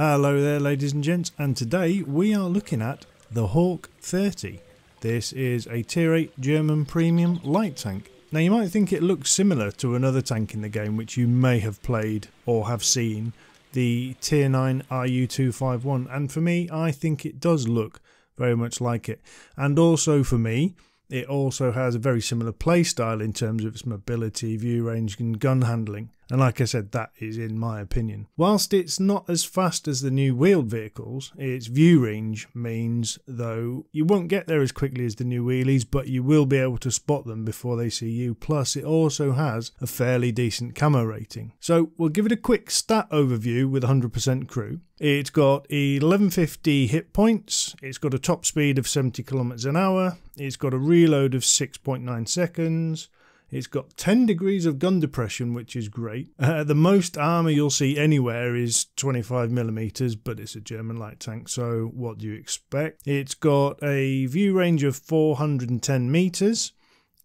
Hello there ladies and gents, and today we are looking at the Hawk 30. This is a tier 8 German premium light tank. Now you might think it looks similar to another tank in the game which you may have played or have seen, the tier 9 RU251, and for me I think it does look very much like it. And also for me, it also has a very similar playstyle in terms of its mobility, view range and gun handling. And like I said, that is in my opinion. Whilst it's not as fast as the new wheeled vehicles, its view range means, though, you won't get there as quickly as the new wheelies, but you will be able to spot them before they see you. Plus, it also has a fairly decent camo rating. So we'll give it a quick stat overview with 100% crew. It's got 1150 hit points, it's got a top speed of 70 kilometers an hour, it's got a reload of 6.9 seconds, it's got 10 degrees of gun depression, which is great. The most armour you'll see anywhere is 25mm, but it's a German light tank, so what do you expect? It's got a view range of 410 meters.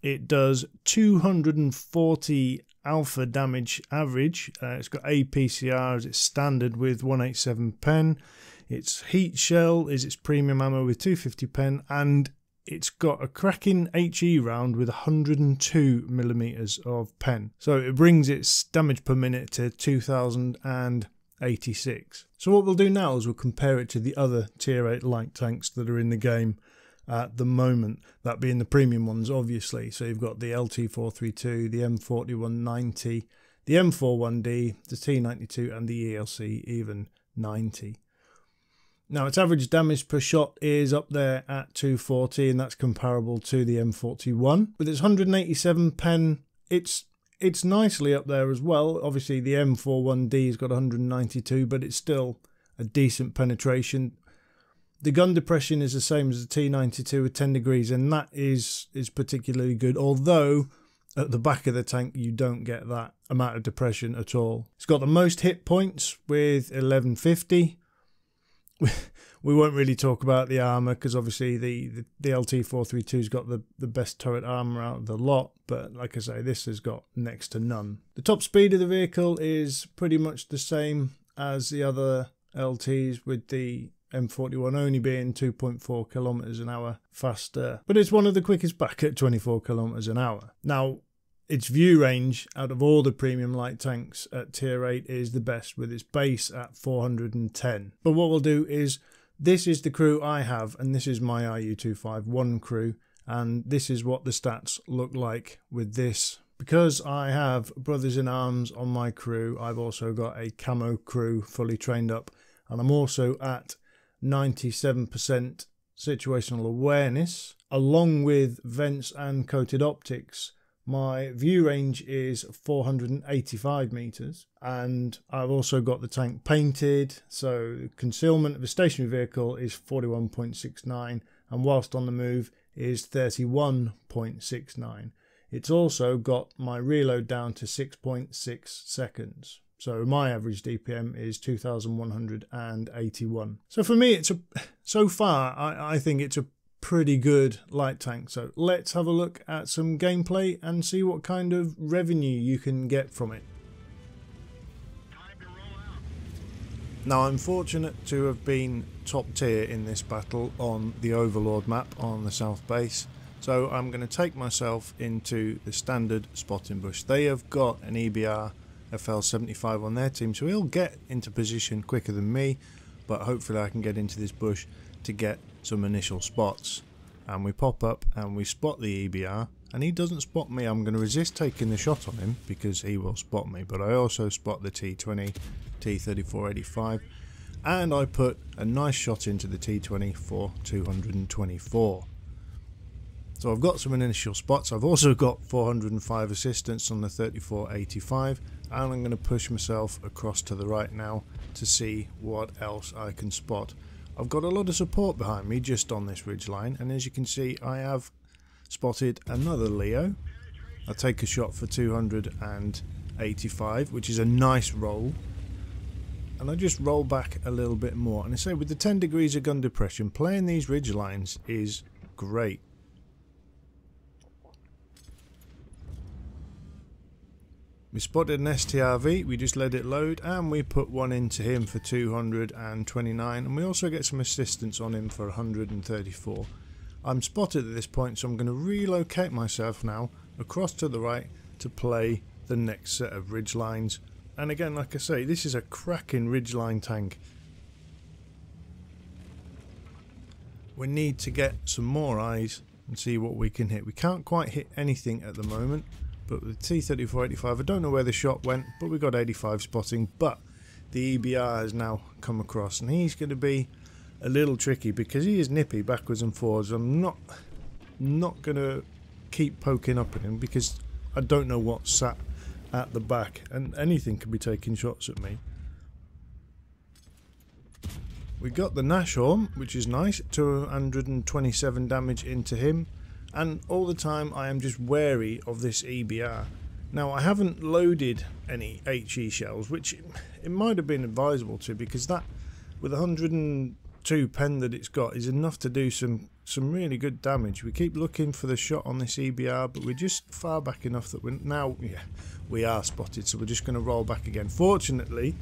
It does 240 alpha damage average. It's got APCR as its standard with 187 pen. Its heat shell is its premium ammo with 250 pen, and it's got a cracking HE round with 102mm of pen. So it brings its damage per minute to 2086. So what we'll do now is we'll compare it to the other tier 8 light tanks that are in the game at the moment, that being the premium ones obviously. So you've got the LT432, the M4190, the M41D, the T92 and the ELC even 90. Now its average damage per shot is up there at 240, and that's comparable to the M41. With its 187 pen, it's nicely up there as well. Obviously the M41D's got 192, but it's still a decent penetration. The gun depression is the same as the T92 with 10 degrees, and that is particularly good, although at the back of the tank you don't get that amount of depression at all. It's got the most hit points with 1150. We won't really talk about the armour because obviously the LT432's got the best turret armour out of the lot, but like I say, this has got next to none. The top speed of the vehicle is pretty much the same as the other LTs, with the M41 only being 2.4 kilometers an hour faster, but it's one of the quickest back at 24 kilometers an hour. Now, its view range out of all the premium light tanks at tier 8 is the best, with its base at 410. But what we'll do is, this is the crew I have, and this is my RU251 crew, and this is what the stats look like with this. Because I have brothers in arms on my crew, I've also got a camo crew fully trained up, and I'm also at 97% situational awareness, along with vents and coated optics. My view range is 485 meters, and I've also got the tank painted, so concealment of a stationary vehicle is 41.69, and whilst on the move is 31.69. It's also got my reload down to 6.6 seconds. So my average DPM is 2181. So for me, so far I think it's a pretty good light tank. So let's have a look at some gameplay and see what kind of revenue you can get from it. Now I'm fortunate to have been top tier in this battle on the Overlord map on the south base, so I'm going to take myself into the standard spotting bush. They have got an EBR FL75 on their team, so he'll get into position quicker than me, but hopefully I can get into this bush to get some initial spots. And we pop up and we spot the EBR, and he doesn't spot me. I'm going to resist taking the shot on him because he will spot me, but I also spot the T20, T3485, and I put a nice shot into the T20 for 224. So I've got some initial spots. I've also got 405 assistance on the 3485, and I'm going to push myself across to the right now to see what else I can spot. I've got a lot of support behind me just on this ridgeline, and as you can see I have spotted another Leo. I take a shot for 285, which is a nice roll, and I just roll back a little bit more. And I say, with the 10 degrees of gun depression, playing these ridgelines is great. We spotted an STRV, we just let it load, and we put one into him for 229, and we also get some assistance on him for 134. I'm spotted at this point, so I'm going to relocate myself now across to the right to play the next set of ridgelines. And again, like I say, this is a cracking ridgeline tank. We need to get some more eyes and see what we can hit. We can't quite hit anything at the moment, but with T3485, I don't know where the shot went, but we got 85 spotting. But the EBR has now come across, and he's going to be a little tricky because he is nippy backwards and forwards. I'm not going to keep poking up at him because I don't know what's sat at the back, and anything could be taking shots at me. We got the Nashorn, which is nice, 227 damage into him, and all the time I am just wary of this EBR. Now, I haven't loaded any HE shells, which it might have been advisable to, because that, with 102 pen that it's got, is enough to do some really good damage. We keep looking for the shot on this EBR, but we're just far back enough that we are spotted, so we're just going to roll back again. Fortunately,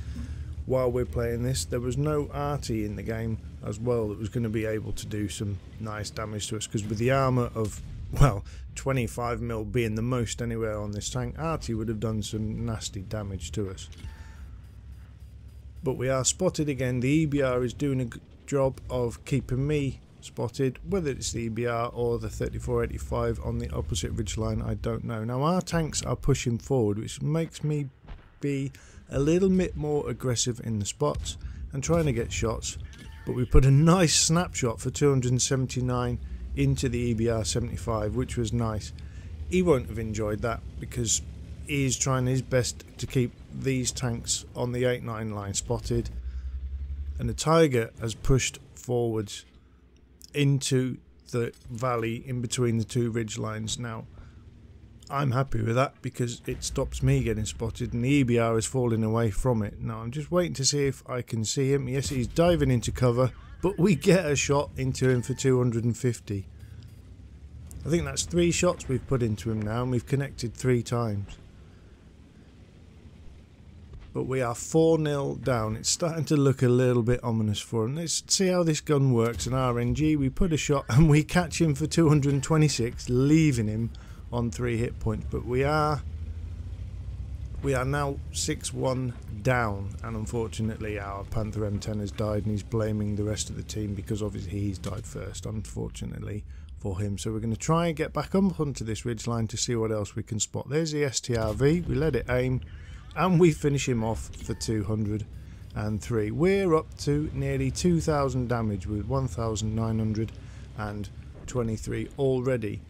while we're playing this, there was no arty in the game as well that was going to be able to do some nice damage to us, because with the armour of, well, 25mm being the most anywhere on this tank, arty would have done some nasty damage to us. But we are spotted again. The EBR is doing a good job of keeping me spotted, whether it's the EBR or the 3485 on the opposite ridgeline, I don't know. Now, our tanks are pushing forward, which makes me be a little bit more aggressive in the spots and trying to get shots, but we put a nice snapshot for 279 into the EBR 75, which was nice. He won't have enjoyed that because he's trying his best to keep these tanks on the 8-9 line spotted, and the Tiger has pushed forwards into the valley in between the two ridge lines. Now, I'm happy with that because it stops me getting spotted, and the EBR is falling away from it. Now, I'm just waiting to see if I can see him. Yes, he's diving into cover, but we get a shot into him for 250. I think that's 3 shots we've put into him now, and we've connected 3 times. But we are 4-0 down. It's starting to look a little bit ominous for him. Let's see how this gun works. An RNG, we put a shot and we catch him for 226, leaving him on 3 hit points. But we are now 6-1 down, and unfortunately our Panther M10 has died, and he's blaming the rest of the team because obviously he's died first, unfortunately for him. So we're going to try and get back up onto this ridgeline to see what else we can spot. There's the STRV. We let it aim, and we finish him off for 203. We're up to nearly 2,000 damage with 1,923 already.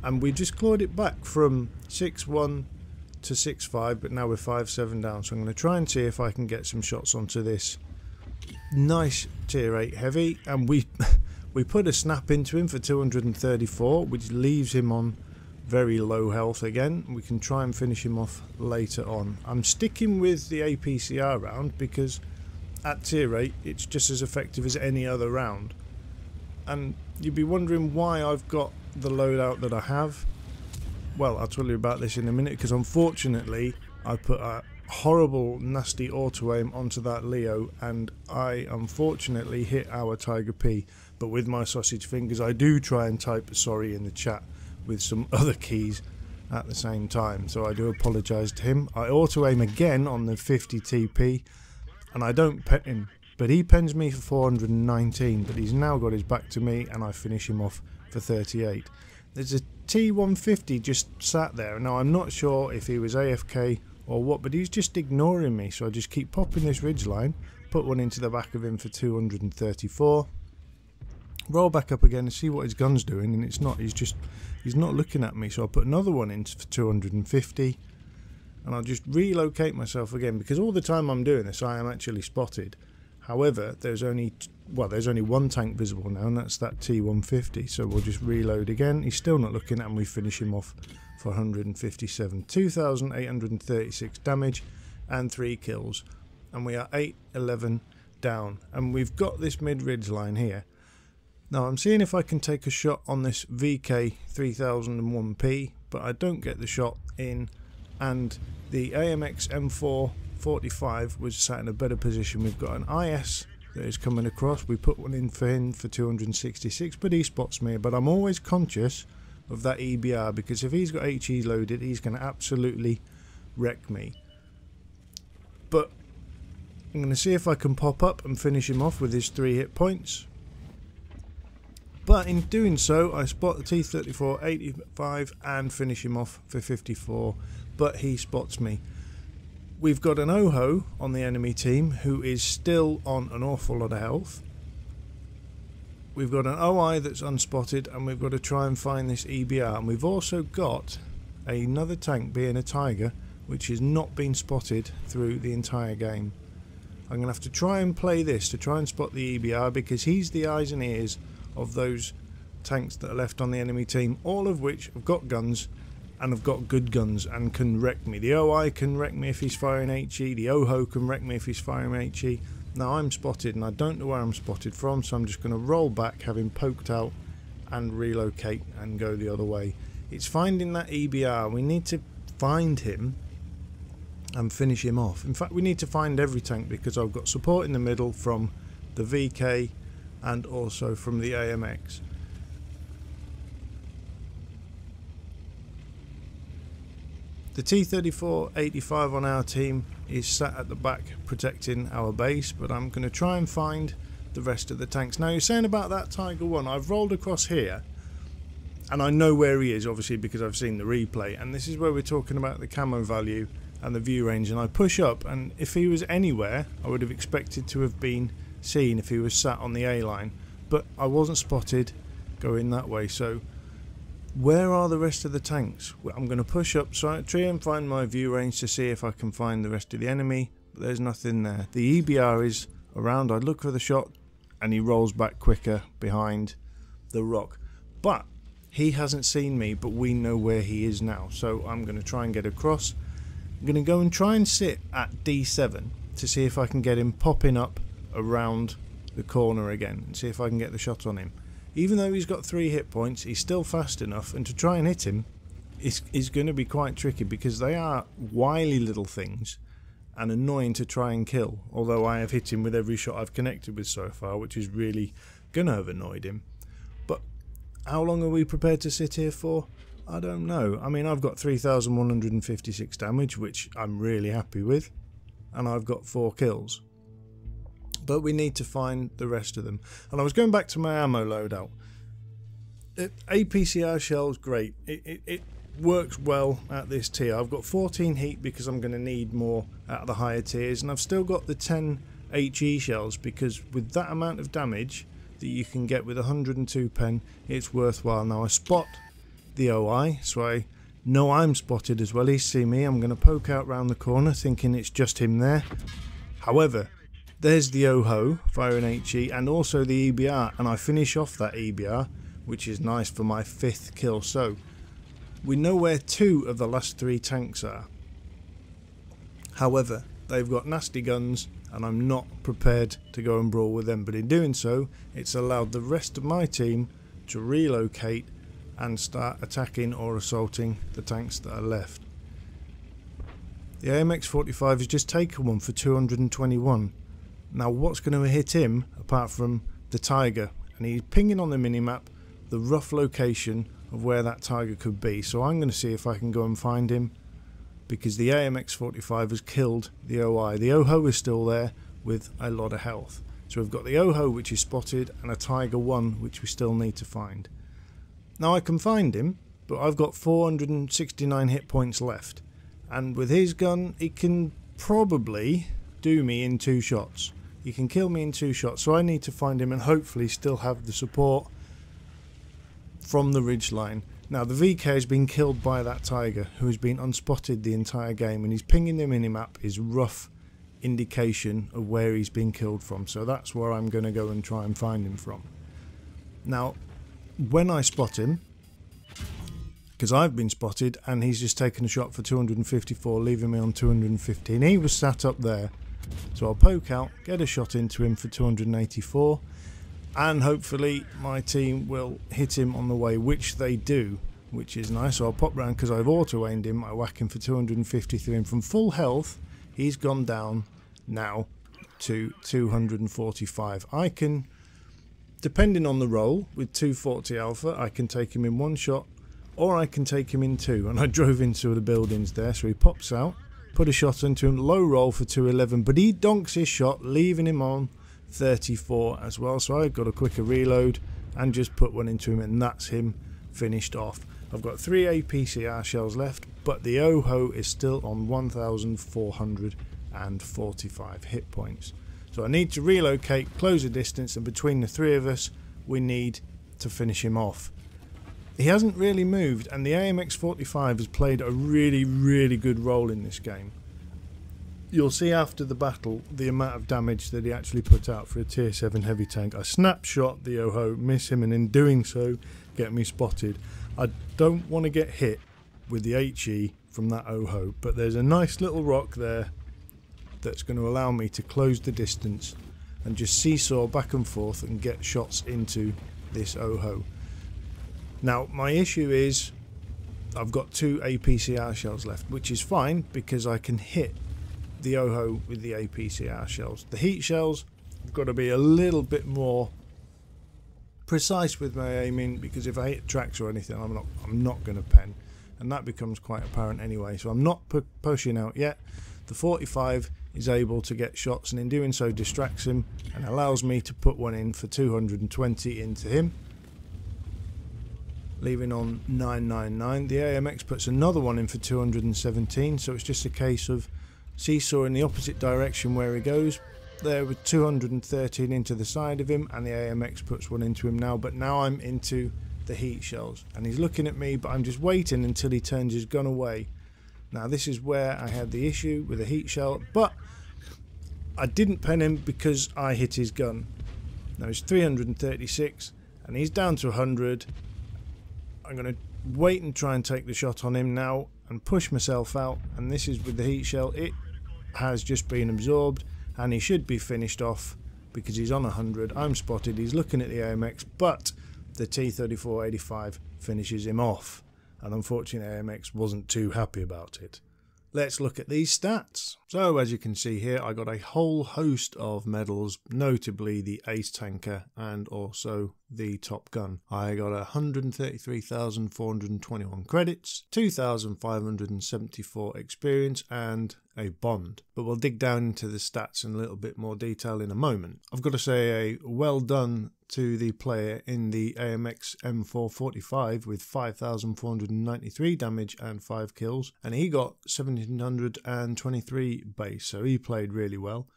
And we just clawed it back from 6-1 to 6-5, but now we're 5-7 down. So I'm going to try and see if I can get some shots onto this nice tier 8 heavy. And we put a snap into him for 234, which leaves him on very low health again. We can try and finish him off later on. I'm sticking with the APCR round because at tier 8 it's just as effective as any other round. And you'd be wondering why I've got the loadout that I have. Well, I'll tell you about this in a minute, because unfortunately I put a horrible nasty auto aim onto that Leo, and I unfortunately hit our Tiger P. But with my sausage fingers I do try and type sorry in the chat with some other keys at the same time, so I do apologise to him. I auto aim again on the 50 TP and I don't pet him, but he pens me for 419, but he's now got his back to me and I finish him off for 38. There's a T150 just sat there. Now, I'm not sure if he was AFK or what, but he's just ignoring me, so I just keep popping this ridgeline, put one into the back of him for 234, roll back up again and see what his gun's doing, and it's not. He's not looking at me, so I'll put another one in for 250, and I'll just relocate myself again, because all the time I'm doing this I am actually spotted. However, there's only one tank visible now, and that's that T150, so we'll just reload again. He's still not looking at, and we finish him off for 157. 2,836 damage and 3 kills, and we are 8-11 down, and we've got this mid-ridge line here. Now, I'm seeing if I can take a shot on this VK 3001P, but I don't get the shot in and the AMX M445 was sat in a better position. We've got an IS that is coming across. We put one in for him for 266, but he spots me. But I'm always conscious of that EBR, because if he's got HE loaded, he's going to absolutely wreck me. But I'm going to see if I can pop up and finish him off with his 3 hit points. But in doing so, I spot the T34 85 and finish him off for 54, but he spots me. We've got an OHO on the enemy team who is still on an awful lot of health. We've got an OI that's unspotted, and we've got to try and find this EBR. And we've also got another tank, being a Tiger, which has not been spotted through the entire game. I'm going to have to try and play this to try and spot the EBR, because he's the eyes and ears of those tanks that are left on the enemy team, all of which have got guns and have got good guns and can wreck me. The OI can wreck me if he's firing HE, the OHO can wreck me if he's firing HE. Now I'm spotted and I don't know where I'm spotted from, so I'm just going to roll back, having poked out, and relocate and go the other way. It's finding that EBR. We need to find him and finish him off. In fact, we need to find every tank, because I've got support in the middle from the VK and also from the AMX. The T34 85 on our team is sat at the back protecting our base, but I'm going to try and find the rest of the tanks. Now, you're saying about that Tiger 1, I've rolled across here and I know where he is, obviously, because I've seen the replay, and this is where we're talking about the camo value and the view range. And I push up, and if he was anywhere, I would have expected to have been seen if he was sat on the A line, but I wasn't spotted going that way. So where are the rest of the tanks? Well, I'm going to push up, so I try and find my view range to see if I can find the rest of the enemy, but there's nothing there. The EBR is around. I look for the shot and he rolls back quicker behind the rock, but he hasn't seen me, but we know where he is now. So I'm going to try and get across. I'm going to go and try and sit at D7 to see if I can get him popping up around the corner again and see if I can get the shot on him. Even though he's got 3 hit points, he's still fast enough, and to try and hit him is going to be quite tricky, because they are wily little things and annoying to try and kill. Although I have hit him with every shot I've connected with so far, which is really going to have annoyed him. But how long are we prepared to sit here for? I don't know. I mean, I've got 3,156 damage, which I'm really happy with, and I've got 4 kills. But we need to find the rest of them. And I was going back to my ammo loadout. APCR shell's great. It works well at this tier. I've got 14 heat because I'm going to need more at the higher tiers, and I've still got the 10 HE shells, because with that amount of damage that you can get with 102 pen, it's worthwhile. Now I spot the OI, so I know I'm spotted as well. He's seen me. I'm going to poke out round the corner thinking it's just him there. However, there's the OHO firing HE and also the EBR, and I finish off that EBR, which is nice for my 5th kill. So we know where 2 of the last 3 tanks are. However, they've got nasty guns and I'm not prepared to go and brawl with them, but in doing so it's allowed the rest of my team to relocate and start attacking or assaulting the tanks that are left. The AMX 45 has just taken one for 221. Now what's going to hit him apart from the Tiger? And he's pinging on the minimap the rough location of where that Tiger could be. So I'm going to see if I can go and find him, because the AMX 45 has killed the OI. The OHO is still there with a lot of health. So we've got the OHO, which is spotted, and a Tiger 1, which we still need to find. Now I can find him, but I've got 469 hit points left. And with his gun, he can probably do me in 2 shots. He can kill me in 2 shots, so I need to find him and hopefully still have the support from the ridgeline. Now the VK has been killed by that Tiger, who has been unspotted the entire game, and he's pinging the minimap is rough indication of where he's been killed from. So that's where I'm going to go and try and find him from. Now when I spot him, because I've been spotted and he's just taken a shot for 254, leaving me on 215. He was sat up there, so I'll poke out, get a shot into him for 284, and hopefully my team will hit him on the way, which they do. which is nice. So I'll pop round because I've auto-aimed him. I whack him for 253, and from full health, he's gone down now to 245. I can, depending on the roll, with 240 alpha, I can take him in one shot, or I can take him in two. And I drove into the buildings there, so he pops out, put a shot into him, low roll for 211, but he donks his shot, leaving him on 34 as well. So I got a quicker reload and just put one into him, and that's him finished off. I've got 3 APCR shells left, but the OHO is still on 1,445 hit points. So I need to relocate, close the distance, and between the three of us, we need to finish him off. He hasn't really moved, and the AMX-45 has played a really good role in this game. You'll see after the battle the amount of damage that he actually put out for a tier 7 heavy tank. I snapshot the OHO, miss him, and in doing so get me spotted. I don't want to get hit with the HE from that OHO, but there's a nice little rock there that's going to allow me to close the distance and just seesaw back and forth and get shots into this OHO. Now my issue is I've got 2 APCR shells left, which is fine because I can hit the OHO with the APCR shells. The heat shells, I've got to be a little bit more precise with my aiming, because if I hit tracks or anything, I'm not going to pen, and that becomes quite apparent anyway. So I'm not pushing out yet. The 45 is able to get shots, and in doing so distracts him and allows me to put one in for 220 into him, leaving on 999. The AMX puts another one in for 217, so it's just a case of seesaw in the opposite direction where he goes. There with 213 into the side of him, and the AMX puts one into him now. But now I'm into the heat shells, and he's looking at me, but I'm just waiting until he turns his gun away. Now this is where I had the issue with the heat shell, but I didn't pen him because I hit his gun. Now he's 336 and he's down to 100. I'm going to wait and try and take the shot on him now and push myself out, and this is with the heat shell. It has just been absorbed and he should be finished off because he's on 100. I'm spotted, he's looking at the AMX, but the T3485 finishes him off, and unfortunately AMX wasn't too happy about it. Let's look at these stats. So as you can see here, I got a whole host of medals, notably the Ace Tanker and also the Top Gun. I got 133,421 credits, 2,574 experience and a bond. But we'll dig down into the stats in a little bit more detail in a moment. I've got to say a well done to the player in the AMX M445 with 5,493 damage and 5 kills, and he got 1,723 base, so he played really well.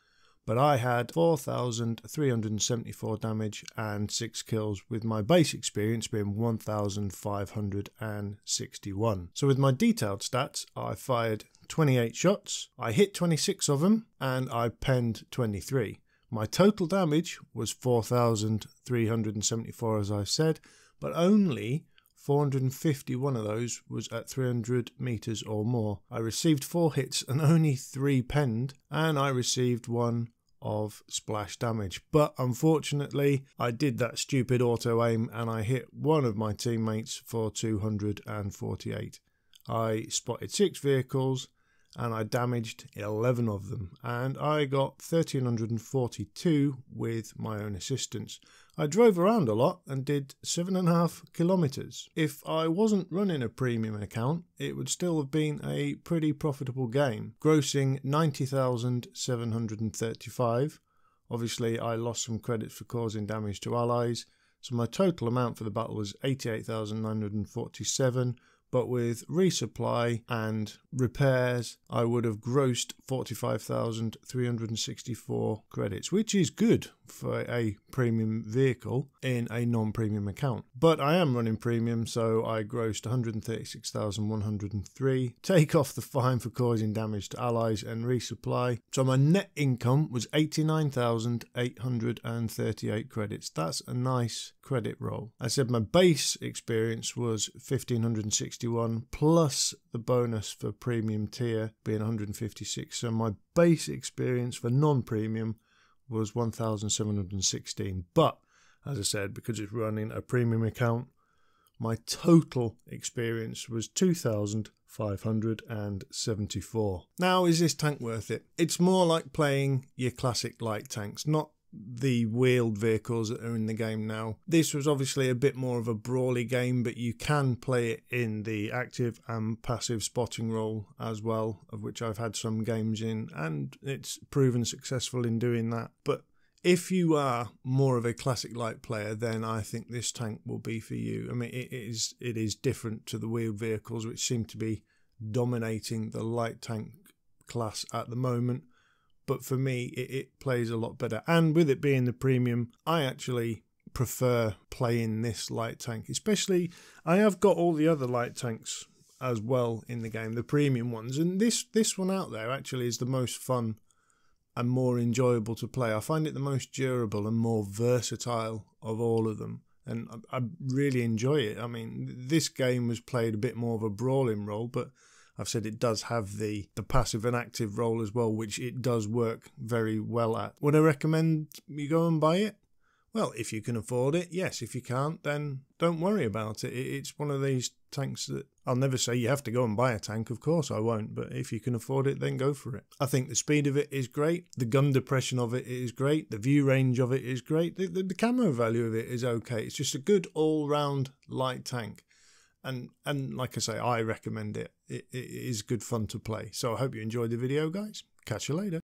But I had 4,374 damage and 6 kills, with my base experience being 1,561. So with my detailed stats, I fired 28 shots, I hit 26 of them, and I penned 23. My total damage was 4,374 as I said, but only 451 of those was at 300 meters or more. I received 4 hits and only 3 penned, and I received 1 of splash damage. But unfortunately, I did that stupid auto aim and I hit one of my teammates for 248. I spotted 6 vehicles and I damaged 11 of them, and I got 1,342 with my own assistance. I drove around a lot and did 7.5 kilometers. If I wasn't running a premium account, it would still have been a pretty profitable game, grossing 90,735. Obviously I lost some credits for causing damage to allies, so my total amount for the battle was 88,947. But with resupply and repairs, I would have grossed 45,364 credits, which is good for a premium vehicle in a non-premium account. But I am running premium, so I grossed 136,103. Take off the fine for causing damage to allies and resupply. So my net income was 89,838 credits. That's a nice credit roll. I said my base experience was 1,561 plus the bonus for premium tier being 156. So my base experience for non-premium was 1,716. But as I said, because it's running a premium account, my total experience was 2,574. Now, is this tank worth it? It's more like playing your classic light tanks, not the wheeled vehicles that are in the game now. This was obviously a bit more of a brawly game, but you can play it in the active and passive spotting role as well, of which I've had some games in, and it's proven successful in doing that. But if you are more of a classic light player, then I think this tank will be for you. I mean, it is different to the wheeled vehicles, which seem to be dominating the light tank class at the moment. But for me, it plays a lot better. And with it being the premium, I actually prefer playing this light tank. Especially, I have got all the other light tanks as well in the game, the premium ones. And this one out there actually is the most fun and more enjoyable to play. I find it the most durable and more versatile of all of them. And I really enjoy it. I mean, this game was played a bit more of a brawling role, but I've said it does have the passive and active role as well, which it does work very well at. Would I recommend you go and buy it? Well, if you can afford it, yes. If you can't, then don't worry about it. It's one of these tanks that I'll never say you have to go and buy a tank. Of course I won't. But if you can afford it, then go for it. I think the speed of it is great. The gun depression of it is great. The view range of it is great. The camo value of it is okay. It's just a good all-round light tank. And like I say, I recommend it. It is good fun to play. So I hope you enjoyed the video, guys. Catch you later.